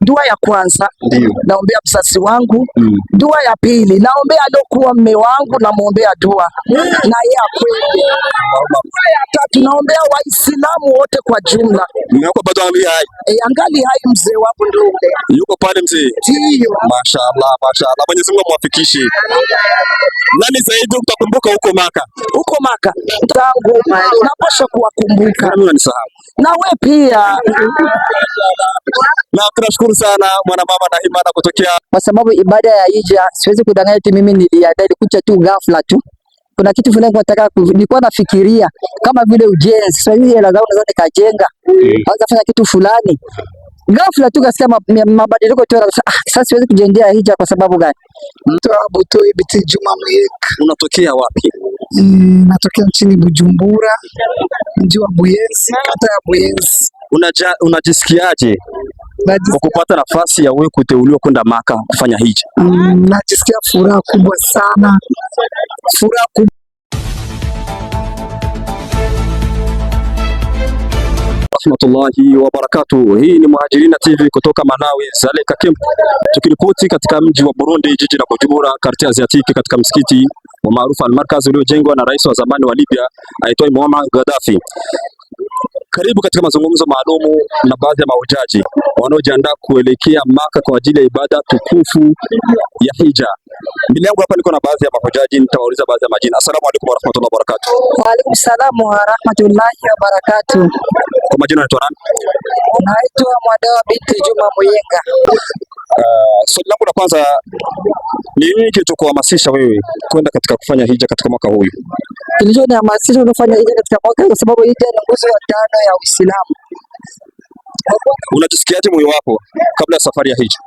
Dua ya kwanza naombea mzazi wangu. Dua ya pili naombea aliokuwa mme wangu, namuombea dua na yeye akwende. Dua ya tatu naombea Waislamu wote kwa jumla. Mume wako bado hai? Angali hai mzee wangu ndio. Yuko pale mzee? Ndio. Mashaallah, mashaallah. Mwenyezi Mungu amwafikishe. Nani zaidi utakumbuka huko Maka? Huko Maka tangu napaswa kuwakumbuka. Mimi unanisahau. Na wewe pia. Na tunashukuru sana mwana mama na Himana kutokea, kwa sababu ibada ya hija siwezi kudanganya eti mimi niliandaa, ilikuja tu ghafla tu. Kuna kitu fulani nataka, nilikuwa nafikiria kama vile ujenzi. Sasa hivi hela zangu naweza nikajenga au kufanya kitu fulani. Ghafla tu kasikia mabadiliko tu. Sasa siwezi kujendea hija kwa sababu gani? Mtu Abu Toi Biti Juma Muyeka. Unatokea wapi? Natokea nchini Bujumbura, mji wa Buyenzi, kata ya Buyenzi. Unajisikiaje kwa kupata nafasi ya wewe kuteuliwa kwenda Maka kufanya hija? Najisikia furaha kubwa sana, furaha kubwa. Rahmatullahi wa barakatuh. Hii ni Muhajirina TV kutoka Malawi, Zaleka Camp, tukiripoti katika mji wa Burundi, jiji la Bujumbura, karti Aziatiki, katika msikiti wa maarufu Al-Markaz uliojengwa na rais wa zamani wa Libya aitwaye Muammar Gaddafi. Karibu katika mazungumzo maalumu na baadhi ya mahujaji wanaojiandaa kuelekea Maka kwa ajili ya ibada tukufu ya hija. Mbele yangu hapa niko na baadhi ya mahujaji, nitawauliza baadhi ya majina. Asalamu alaykum wa rahmatullahi wa barakatuh. Wa alaykum salaam wa rahmatullahi wa barakatuh. Kwa majina unaitwa nani? Naitwa Mwadawa Binti Juma Muyeka. Swali langu la kwanza ni nini kilichokuhamasisha wewe kwenda katika kufanya hija katika mwaka huu? Kilichonihamasisha kufanya hija katika mwaka huu kwa sababu hija ni nguzo ya tano ya Uislamu. Unajisikiaje moyo wako kabla ya safari ya hija?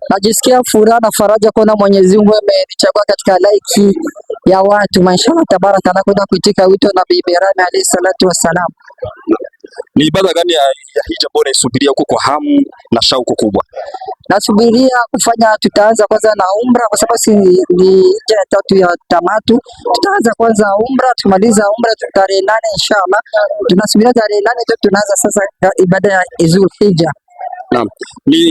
Najisikia furaha na faraja kuona Mwenyezi Mungu amenichagua katika laiki ya watu. Mashallah tabaraka na kwenda kuitika wito na Bibi Rami alayhi salatu wassalam. Ni ibada gani ya hija bora isubiria huko kwa hamu na shauku kubwa? Nasubiria kufanya, tutaanza kwanza na umra kwa sababu ni hija ya tatu ya tamatu. Tutaanza kwanza umra, tumaliza umra tarehe 8 inshallah. Tunasubiria tarehe 8 ndio tunaanza sasa ibada ya Zulhijja. Naam. Ni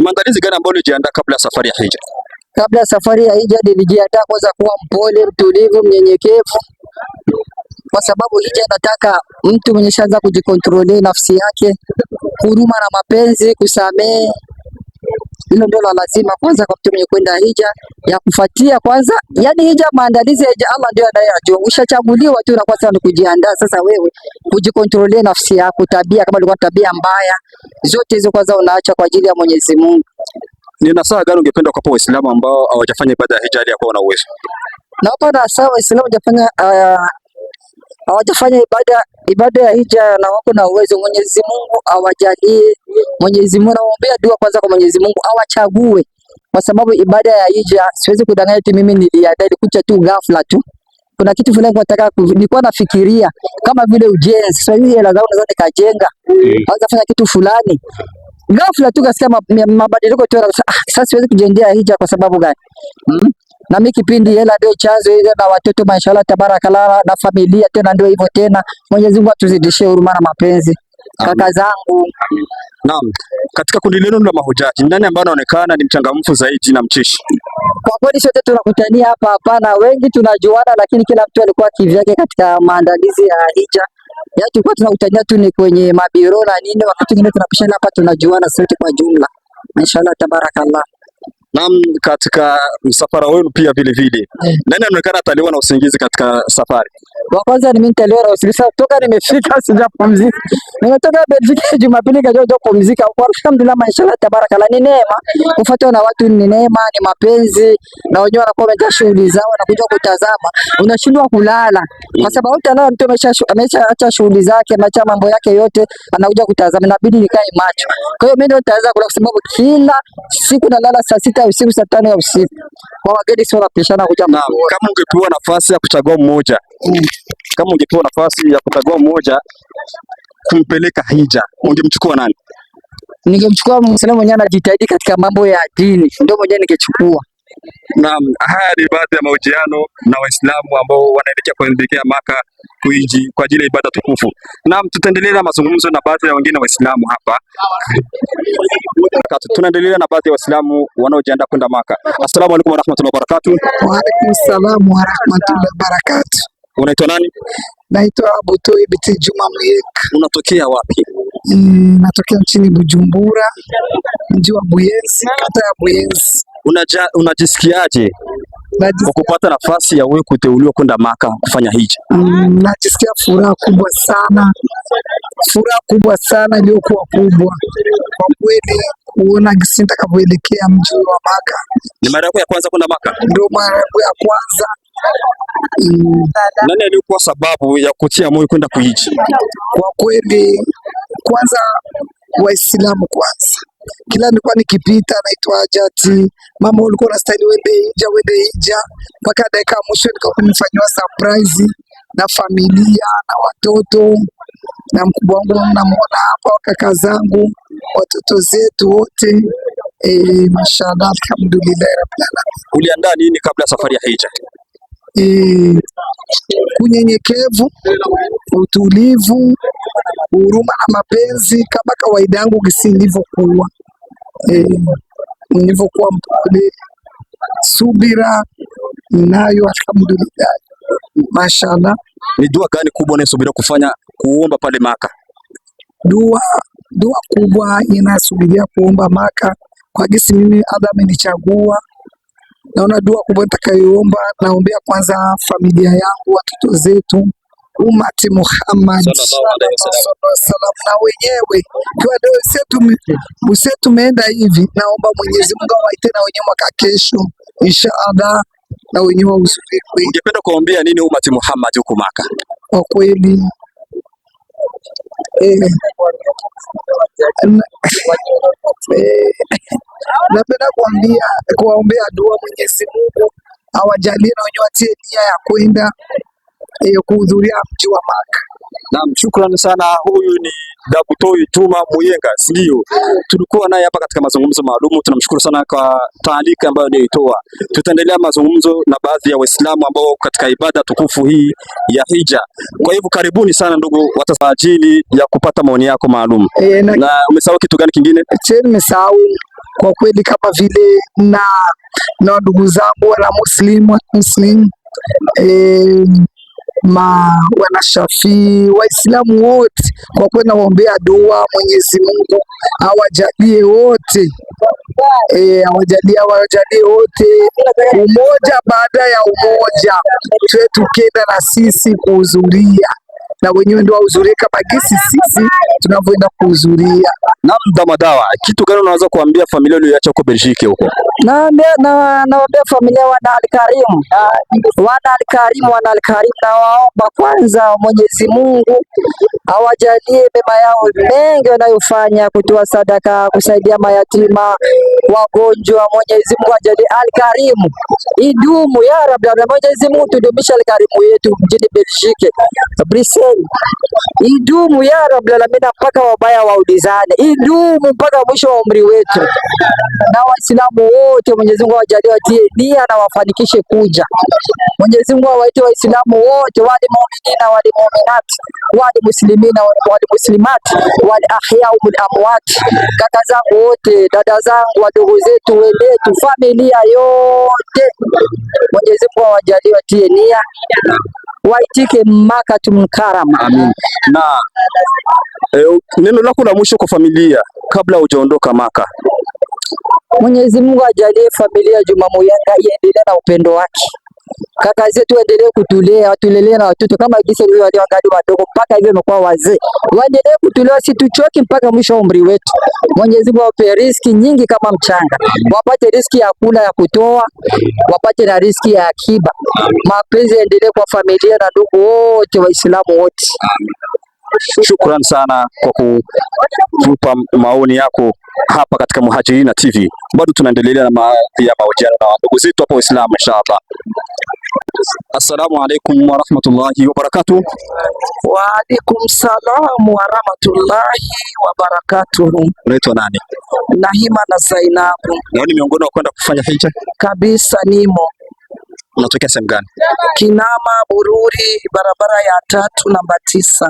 maandalizi gani ambayo ulijiandaa kabla ya safari ya hija? Kabla ya safari ya hija nilijiandaa kwanza kuwa mpole, mtulivu, mnyenyekevu. Kwa sababu hija nataka mtu mwenye shaanza kujikontrole nafsi yake, huruma na mapenzi, kusamehe. Hilo ndio la lazima kwanza kwa mtu mwenye kwenda hija. Ya kufuatia kwanza, yani hija, maandalizi ya hija Allah ndio anayajua. Ushachaguliwa tu na kwanza ni kujiandaa sasa wewe kujikontrole nafsi yako, tabia kama ulikuwa tabia mbaya, zote hizo kwanza unaacha kwa ajili ya Mwenyezi Mungu. Ni nasaha gani ungependa kuwapa Waislamu ambao hawajafanya ibada ya hija hadi ya kuwa na uwezo? Na hapa nasaha Waislamu hawajafanya ibada ya hija na wako na uwezo, Mwenyezi Mungu awajalie. Mwenyezi Mungu, naombea dua kwanza kwa Mwenyezi Mungu awachague, kwa sababu ibada ya hija siwezi kudanganya eti mimi niliandaa, ilikuja tu ghafla tu. Kuna kitu fulani nataka, nilikuwa nafikiria kama vile ujenzi. Sasa hivi hela zangu naweza nikajenga au kufanya kitu fulani. Ghafla tu kasikia mabadiliko tu. Sasa siwezi kujendea hija kwa sababu gani? Na mimi kipindi hela ndio chanzo hizo, na watoto mashallah tabarakallah, na familia tena ndio hivyo tena. Mwenyezi Mungu atuzidishie huruma na mapenzi. Kaka zangu. Naam. Katika kundi lenu la mahujaji, nani ambaye anaonekana ni mchangamfu zaidi na mcheshi? Kwa kweli sote tunakutania hapa, hapana wengi tunajuana, lakini kila mtu alikuwa kivyake katika maandalizi ya hija. Yaani tulikuwa tunakutania tu ni kwenye mabiro na nini, wakati mwingine tunapishana hapa, tunajuana sote kwa jumla. Mashallah tabarakallah. Naam, katika msafara wenu pia vile vile, nani anaonekana ataliwa na usingizi katika safari? Kwa kwanza ni mimi nitaliwa na usingizi toka nimefika, sijapumzika. Nimetoka Belgium Jumapili kaja kupumzika. Kwa alhamdulillah, mashallah tabarakallah, ni neema. Kufuatwa na watu ni neema, ni mapenzi, na wenyewe wanakuwa wamejaa shughuli zao na kuja kutazama. Unashindwa kulala kwa sababu utalala, mtu ameshaacha shughuli zake, ameacha mambo yake yote, anakuja kutazama, inabidi nikae macho. Kwa hiyo mimi ndio nitaanza kula kwa sababu kila siku nalala saa 6 ya usiku, saa 5 ya usiku. Kwa wageni sio napishana kuja. Kama ungepewa nafasi ya kuchagua mmoja, kumpeleka hija, ungemchukua nani? Ningemchukua Muislamu mwenyewe anajitahidi katika mambo ya dini, ndio mmoja ningechukua. Naam, haya ni baadhi ya mahojiano na Waislamu ambao wanaelekea kuelekea Maka kuiji kwa ajili ya ibada tukufu. Naam, tutaendelea na mazungumzo na baadhi ya wengine Waislamu hapa. Tunaendelea na baadhi ya Waislamu wanaojiandaa kwenda Maka. Assalamu alaykum wa rahmatullahi wa barakatuh. Wa alaykum salaam wa rahmatullahi wa barakatuh. Unaitwa nani? Naitwa Abutoi Biti Juma Muyeka. Unatokea wapi? Natokea nchini Bujumbura, mji wa Buyenzi, kata ya Buyenzi. Unajisikiaje kwa kupata nafasi ya wewe kuteuliwa kwenda Maka kufanya hija? Najisikia furaha kubwa sana iliyokuwa kubwa kwa kweli, kuona gisi nitakavyoelekea mji wa Maka. Ni mara yako ya kwanza kwenda Maka? Ndio mara yangu ya kwanza. Nani alikuwa sababu ya kutia moyo kwenda kuhiji? Kwa kweli, kwanza Waislamu kwanza. Kila nilikuwa nikipita naitwa Hajati, mama ulikuwa unastahili wende hija, mpaka dakika ya mwisho nikawa nimefanywa surprise na familia na watoto na mkubwa wangu namuona hapa, kaka zangu, watoto zetu wote. Mashallah, alhamdulillah rabbil alamin. Uliandaa nini kabla ya safari ya hija? Kunyenyekevu, utulivu, huruma na mapenzi kama kawaida yangu gisi nilivyokuwa. Nilivyokuwa mpole, subira nayo, alhamdulillah. Mashallah. Ni dua gani kubwa unayosubiri kufanya kuomba pale Maka? Dua kubwa inasubiria kuomba Maka kwa gisi mimi Allah amenichagua. Naona dua kubwa nitakayoomba, naombea kwanza familia yangu, watoto zetu, umati Muhammad sallallahu alaihi wasallam, na wenyewe kwa leo tumeenda hivi, naomba Mwenyezi Mungu awaite na wenyewe mwaka kesho inshallah, na wenyewe uzuri. Ungependa kuombea nini umati Muhammad huko Maka? Kwa kweli napenda kuwaombea dua Mwenyezi Mungu awajalie na wenyewe watie nia ya kwenda kuhudhuria mji wa Maka. Naam, shukrani sana. Huyu ni Abutoi Juma Muyeka, ndio tulikuwa naye hapa katika mazungumzo maalum. Tunamshukuru sana kwa taalika ambayo aliyoitoa. Tutaendelea mazungumzo na baadhi ya Waislamu ambao katika ibada tukufu hii ya hija. Kwa hivyo karibuni sana ndugu watazamaji ya kupata maoni yako maalum. Na umesahau kitu gani kingine? Nimesahau kwa kweli, kama vile na ndugu zangu wana muslim wanashafii Waislamu wote, kwa kweli nawaombea dua Mwenyezi Mungu awajalie wote, awajalie wote umoja baada ya umoja, tuwe tukenda na sisi kuhudhuria na wenyewe ndio wahudhurie kama gisi sisi tunavyoenda kuhudhuria. Naam, Madawa, kitu gani unaweza kuambia familia uliyoacha huko Belgique huko? Naambia familia wana Alkarim, na waomba kwanza Mwenyezi Mungu awajalie mema yao mengi wanayofanya, kutoa sadaka, kusaidia mayatima, wagonjwa. Mwenyezi Mungu ajalie Alkarim idumu ya Rabbi. Mwenyezi Mungu tudumisha Alkarim yetu mjini Belgique, Brussels, idumu ya Rabbi alamin, mpaka wabaya waulizane, idumu mpaka mwisho wa umri wetu. Na Waislamu wote Mwenyezi Mungu awajalie watie nia na wafanikishe kuja. Mwenyezi Mungu awaite Waislamu wote, wale muumini na wale mu'minat, wale muslimina wale muslimat, wale ahya wal amwat, kaka zangu wote, dada zangu, wadogo zetu, wendetu, familia yote, Mwenyezi Mungu awajalie watie nia, waitike Maka tumkarama. Amin. Na neno lako la mwisho kwa familia kabla hujaondoka Maka? Mwenyezi Mungu ajalie familia Juma Muyeka iendelee na upendo wake. Kaka zetu waendelee kutulea, watulelee na watoto kama jinsi walivyo wangali wadogo mpaka hivyo wamekuwa wazee. Waendelee kutulea, situchoki mpaka mwisho wa umri wetu. Mwenyezi Mungu awape riziki nyingi kama mchanga. Wapate riziki ya kula ya kutoa, wapate na riziki ya akiba. Mapenzi yaendelee kwa familia na ndugu wote, Waislamu wote. Shukrani sana kwa kutupa maoni yako hapa katika Muhajirina TV. Bado tunaendelea na mahojiano na ndugu zetu hapa Waislamu inshallah. Assalamu alaikum wa rahmatullahi wa barakatuh. Wa alaikum salam wa rahmatullahi wa barakatuh. Unaitwa nani? Nahima na Zainabu. Na ni miongoni wa kwenda kufanya hija? Kabisa nimo. Unatokea sehemu gani? Kinama, Bururi, barabara ya 3 namba 9.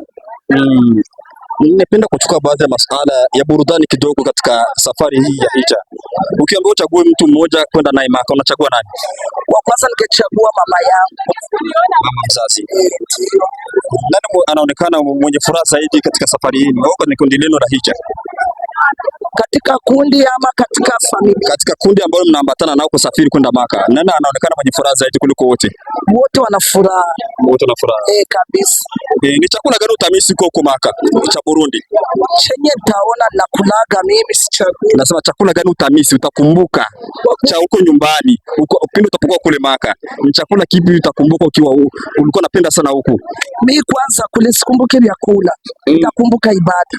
Nimependa kuchukua baadhi ya masuala ya burudani kidogo katika safari hii ya hija. Ukiambiwa uchague mtu mmoja kwenda naye Maka, unachagua nani? Wa kwanza ningechagua mama yangu. Mama mzazi. Nani anaonekana mwenye furaha zaidi katika safari hii? Wako ni kundi lenu la hija? Katika kundi ama katika familia? Katika kundi ambalo mnaambatana nao kusafiri kwenda Maka, nani anaonekana mwenye furaha zaidi kuliko wote? Wote wana furaha. Wote wana furaha. Kabisa. Ni chakula gani utamisi huko Maka cha Burundi? Chenye nitaona nakulaga mimi sichagui. Nasema chakula gani utamisi, utakumbuka cha huko nyumbani, pindi utapokuwa kule Maka. Ni chakula kipi utakumbuka ukiwa ulikuwa unapenda sana huko? Mimi kwanza kule sikumbuki vyakula. Nitakumbuka ibada.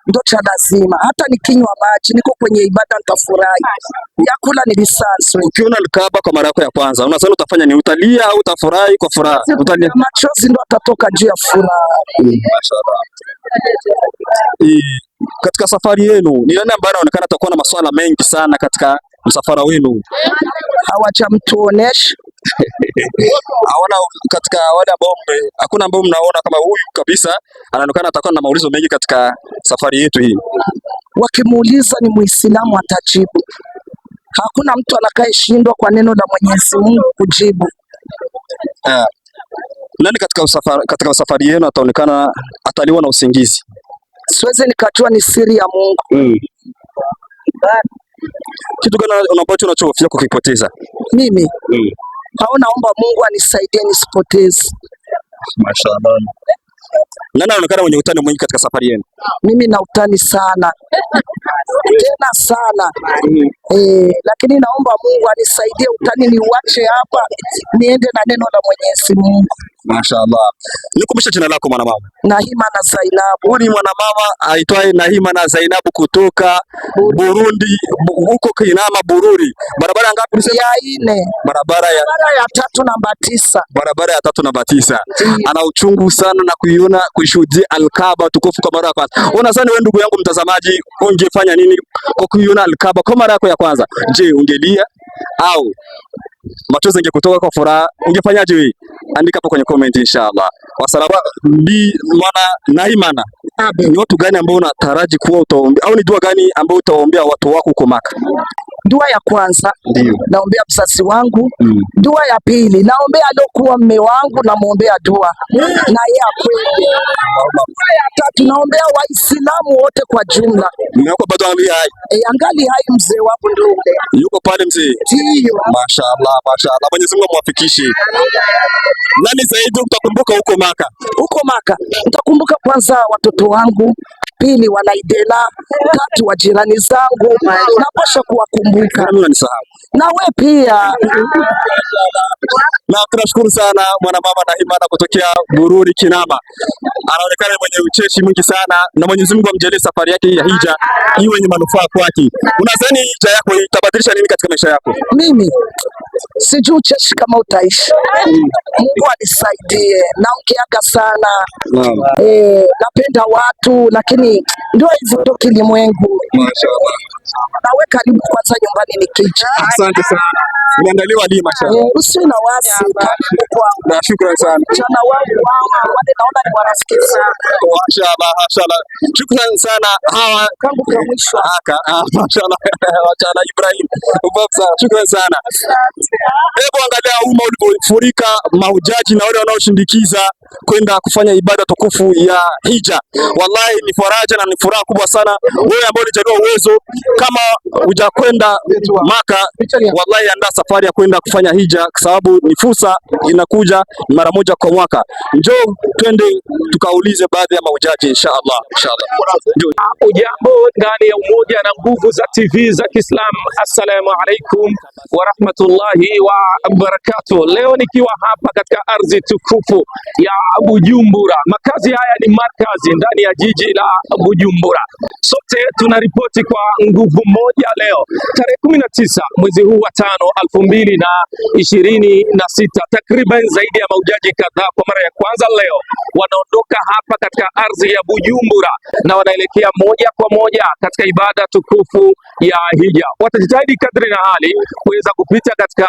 Ndio cha lazima. Hata nikinywa maji niko kwenye ibada nitafurahi. Vyakula ni lisansi. Ukiona Al-Kaaba kwa mara yako ya kwanza, unasema utafanya ni utalia au utafurahi kwa furaha? Utalia. Machozi ndio atatoka juu ya furaha. Mashaallah. Katika safari yenu ni nani ambaye anaonekana atakuwa na masuala mengi sana katika msafara wenu? Hawajamtuonesha. Hawana katika wale ambao hakuna ambao mnaona kama huyu kabisa anaonekana atakuwa na maulizo mengi katika safari yetu hii? Wakimuuliza ni Muislamu atajibu. Hakuna mtu anakayeshindwa kwa neno la Mwenyezi Mungu kujibu. Nani katika safari yenu ataonekana ataliwa na usingizi? Siwezi nikajua, ni siri ya Mungu. Kitu gani ambacho unachofia kukipoteza? Mimi naomba Mungu anisaidie nisipoteze. Mashaallah. Nani anaonekana mwenye utani mwingi katika safari yenu? Mimi na utani sana tena sana. Lakini naomba Mungu anisaidie utani niuache hapa niende na neno la Mwenyezi Mungu. Mashaallah. Nikumbusha jina lako mwanamama. Nahima na Zainabu. Huyu ni mwanamama aitwaye Nahima na Zainabu kutoka Burundi, huko Kinama Bururi. Barabara ngapi? Ya 4. Barabara ya 3 namba 9. Barabara ya 3 namba 9. Ana uchungu sana na kuishuhudia Al-Kaaba tukufu kwa mara ya kwanza. Unadhani wewe ndugu yangu mtazamaji ungefanya nini kwa kuiona Al-Kaaba kwa mara yako ya kwanza? Je, ungelia au machozi ingekutoka kwa furaha? Ungefanyaje wewe? Andika hapo kwenye comment inshallah. Wasalamu bi mwana Nahimana. Ni watu gani ambao unataraji kuwa utaombea au ni dua gani ambao utaombea watu wako huko Maka? Dua ya kwanza ndio naombea mzazi wangu. Dua ya pili naombea aliokuwa mme wangu, namuombea dua na yeye akwende. Dua ya tatu naombea Waislamu wote kwa jumla. Mmeko bado hai? Angali hai mzee wangu ndio yuko pale mzee. Ndio. Mashaallah, mashaallah. Mwenyezi Mungu amwafikishe. Nani zaidi utakumbuka huko Maka? Huko Maka nitakumbuka kwanza watoto wangu, pili Wanaidela, 3 wa jirani zangu, napasha kuwakumbuka. Na we pia. Na tunashukuru sana mwanamama Nahimana kutokea Bururi Kinama. Anaonekana mwenye ucheshi mwingi sana na Mwenyezi Mungu amjalie safari yake ya hija iwe yenye manufaa kwake. Unadhani hija yako itabadilisha nini katika maisha yako? Mimi sijui ucheshi kama utaishi. Mungu anisaidie. Naongeaga sana. Napenda watu lakini ndio hivyo toki limwengu. Mashaallah. Nawe karibu kwanza nyumbani nikija. Asante sana. Umeandaliwa lini mashaallah? Usiwe na wasi. Na shukrani sana. Jana wangu wale naona ni marafiki sana. Mashaallah, mashaallah. Shukrani sana. Hawa kangu kwa mwisho. Mashaallah. Mashaallah Ibrahim. Shukrani sana. Hebu angalia umma ulivyofurika mahujaji na wale wanaoshindikiza kwenda kufanya ibada tukufu ya hija. Wallahi ni faraja na ni furaha kubwa sana. Wewe ambao ulijaliwa uwezo kama hujakwenda Maka, wallahi andaa safari ya kwenda kufanya hija kwa sababu ni fursa inakuja mara moja kwa mwaka. Njoo twende tukaulize baadhi ya mahujaji inshallah. Ujambo ndani ya umoja na nguvu za TV za Kiislamu. Assalamu alaikum wa rahmatullahi wa barakatuh. Leo nikiwa hapa katika ardhi tukufu ya Bujumbura. Makazi haya ni makazi ndani ya jiji la Bujumbura. Sote tunaripoti kwa nguvu nguvu moja leo tarehe 19 mwezi huu wa 5 2026. Takriban zaidi ya mahujaji kadhaa kwa mara ya kwanza leo wanaondoka hapa katika ardhi ya Bujumbura na wanaelekea moja kwa moja katika ibada tukufu ya hija. Watajitahidi kadri na hali kuweza kupita katika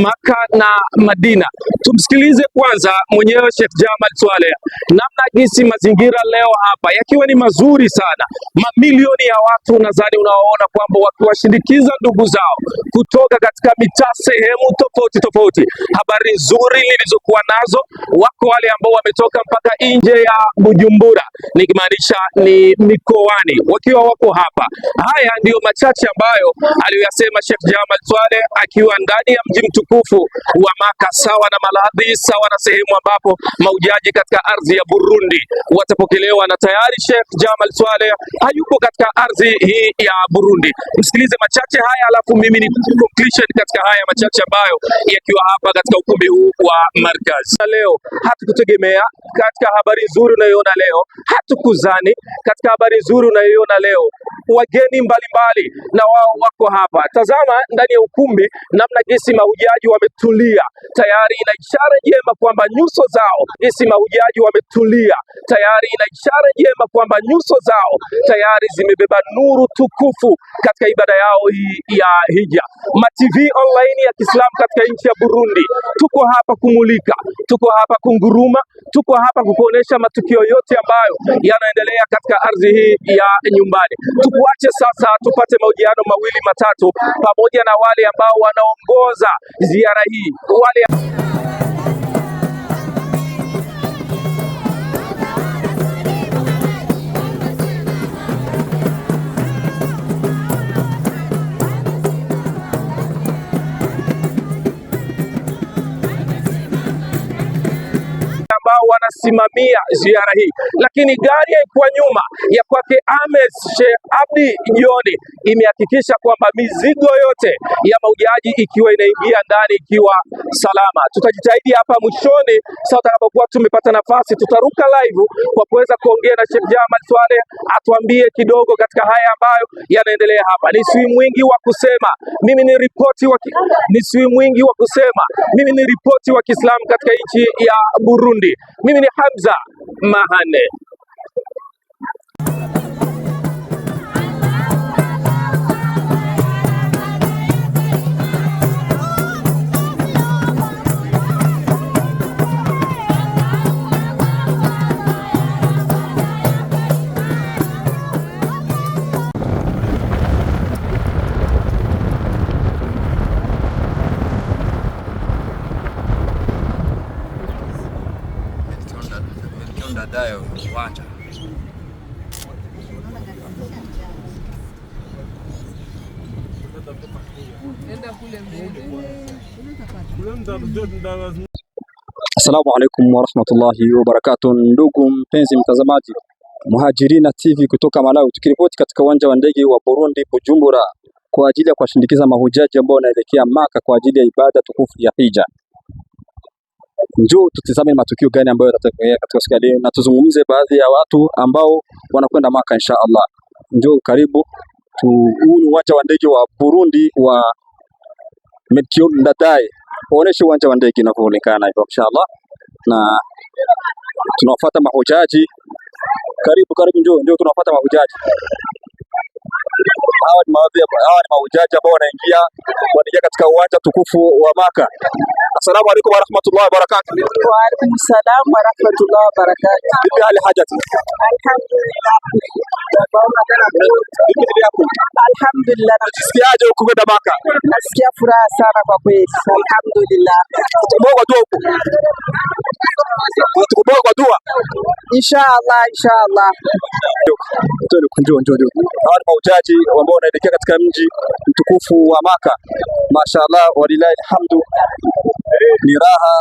Maka na Madina. Tumsikilize kwanza mwenyewe Sheikh Jamal Swaleh namna gisi mazingira leo hapa yakiwa ni mazuri sana. Mamilioni ya watu nadhani unaoona kwamba wakiwashindikiza ndugu zao kutoka katika mitaa sehemu tofauti tofauti. Habari nzuri nilizokuwa nazo, wako wale ambao wametoka mpaka nje ya Bujumbura, nikimaanisha ni mikoani, wakiwa wako hapa. Haya ndiyo machache ambayo aliyoyasema Sheikh Jamal Swaleh akiwa ndani ya mji mtukufu wa Maka, sawa na maladhi, sawa na sehemu ambapo mahujaji katika ardhi ya Burundi watapokelewa, na tayari Sheikh Jamal Swaleh hayuko katika ardhi hii ya Burundi. Msikilize machache haya, alafu mimi ni conclusion katika haya machache ambayo yakiwa hapa katika ukumbi huu wa Markaz. Leo hatukutegemea katika habari nzuri unayoona leo, hatukuzani katika habari nzuri unayoona leo, wageni mbalimbali na wao wako hapa. Tazama ndani ya ukumbi namna gesi mahujaji wametulia, tayari ina ishara njema kwamba nyuso zao, gesi mahujaji wametulia, tayari ina ishara njema kwamba nyuso zao tayari zimebeba nuru tukufu katika ibada yao hii ya hija. Ma-TV online ya Kiislamu katika nchi ya Burundi, tuko hapa kumulika, tuko hapa kunguruma, tuko hapa kukuonesha matukio yote ambayo yanaendelea katika ardhi hii ya nyumbani. Tukuache sasa tupate mahojiano mawili matatu pamoja na wale ambao wanaongoza ziara hii, wale ambao wanasimamia ziara hii, lakini gari haikuwa nyuma ya kwake Ahmed Sheikh Abdi Joni imehakikisha kwamba mizigo yote ya mahujaji ikiwa inaingia ndani ikiwa salama. Tutajitahidi hapa mwishoni, sasa tutakapokuwa tumepata nafasi, tutaruka live kwa kuweza kuongea na Sheikh Jamal Swaleh atuambie kidogo katika haya ambayo yanaendelea hapa. Nisiwi mwingi wa kusema mimi ni ripoti wa Kiislamu katika nchi ya Burundi. Mimi ni Hamza Mahane. Assalamu alaikum warahmatullahi wabarakatuh. Ndugu mpenzi mtazamaji, Muhajirina TV kutoka Malawi, tukiripoti katika uwanja wa ndege wa Burundi Bujumbura kwa ajili ya kuwashindikiza mahujaji ambao wanaelekea Maka kwa ajili ya ibada tukufu ya hija. Njoo tutizame matukio gani ambayo yatatokea katika siku ya leo na tuzungumze baadhi ya watu ambao wanakwenda Maka insha Allah. Njoo karibu. Huu ni uwanja wa ndege wa Burundi wa Melchior Ndadaye. Waoneshe uwanja wa ndege unavyoonekana hivyo inshallah, na tunafuata mahujaji. Karibu, njoo tunafuata mahujaji. Hawa ni mahujaji ambao wanaingia katika uwanja tukufu wa Maka. Assalamu alaikum warahmatullahi wabarakatuh. Wa alaikum salam warahmatullahi wabarakatuh. Bibi hali hajati? Alhamdulillah. Alhamdulillah. Unajisikiaje huko kwenda Maka? Nasikia furaha sana kwa kweli. Alhamdulillah. Tukumbuka dua huko. Tukumbuka dua. Inshallah. Njoo. Hawa ni mahujaji ambao wanaelekea katika mji mtukufu wa Maka. Mashaallah, walilahi alhamdu. Ni raha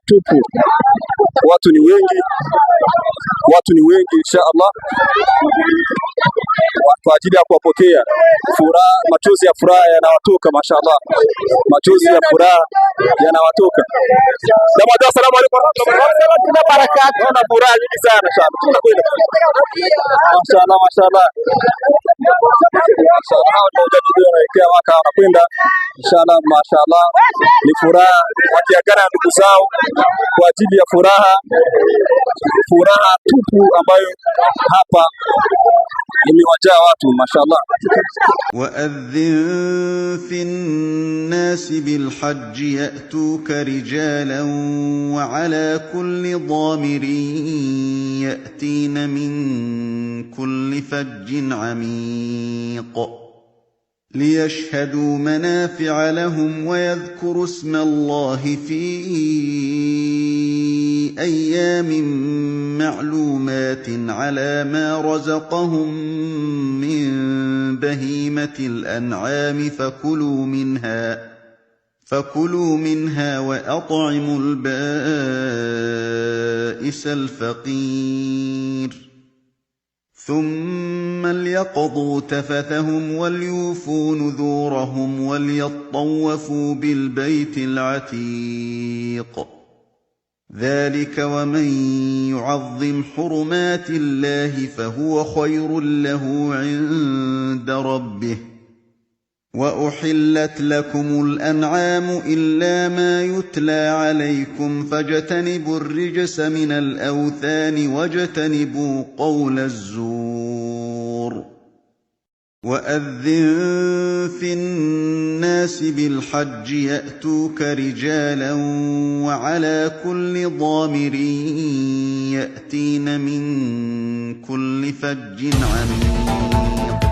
tupu. Watu ni wengi inshallah, kwa ajili ya kuwapokea. Machozi ya furaha yanawatoka, mashaallah, machozi ya furaha yanawatoka. Assalamu alaykum warahmatullahi wabarakatuh. Furaha nyingi sana inshallah, tunakwenda mashaallah. wanaelekea waka wanakwenda inshallah, mashallah, ni furaha wakiagana na ndugu zao kwa ajili ya furaha tupu ambayo hapa imewajaa watu mashallah. وأذن في الناس بالحج يأتوك رجالا وعلى كل ضامر يأتين من كل فج عميق ليشهدوا منافع لهم ويذكروا اسم الله في أيام معلومات على ما رزقهم من بهيمة الأنعام فكلوا منها وأطعموا البائس الفقير ثم ليقضوا تفثهم وليوفوا نذورهم وليطوفوا بالبيت العتيق ذلك ومن يعظم حرمات الله فهو خير له عند ربه وأحلت لكم الأنعام إلا ما يتلى عليكم فاجتنبوا الرجس من الأوثان واجتنبوا قول الزور وأذن في الناس بالحج يأتوك رجالا وعلى كل ضامر يأتين من كل فج عميق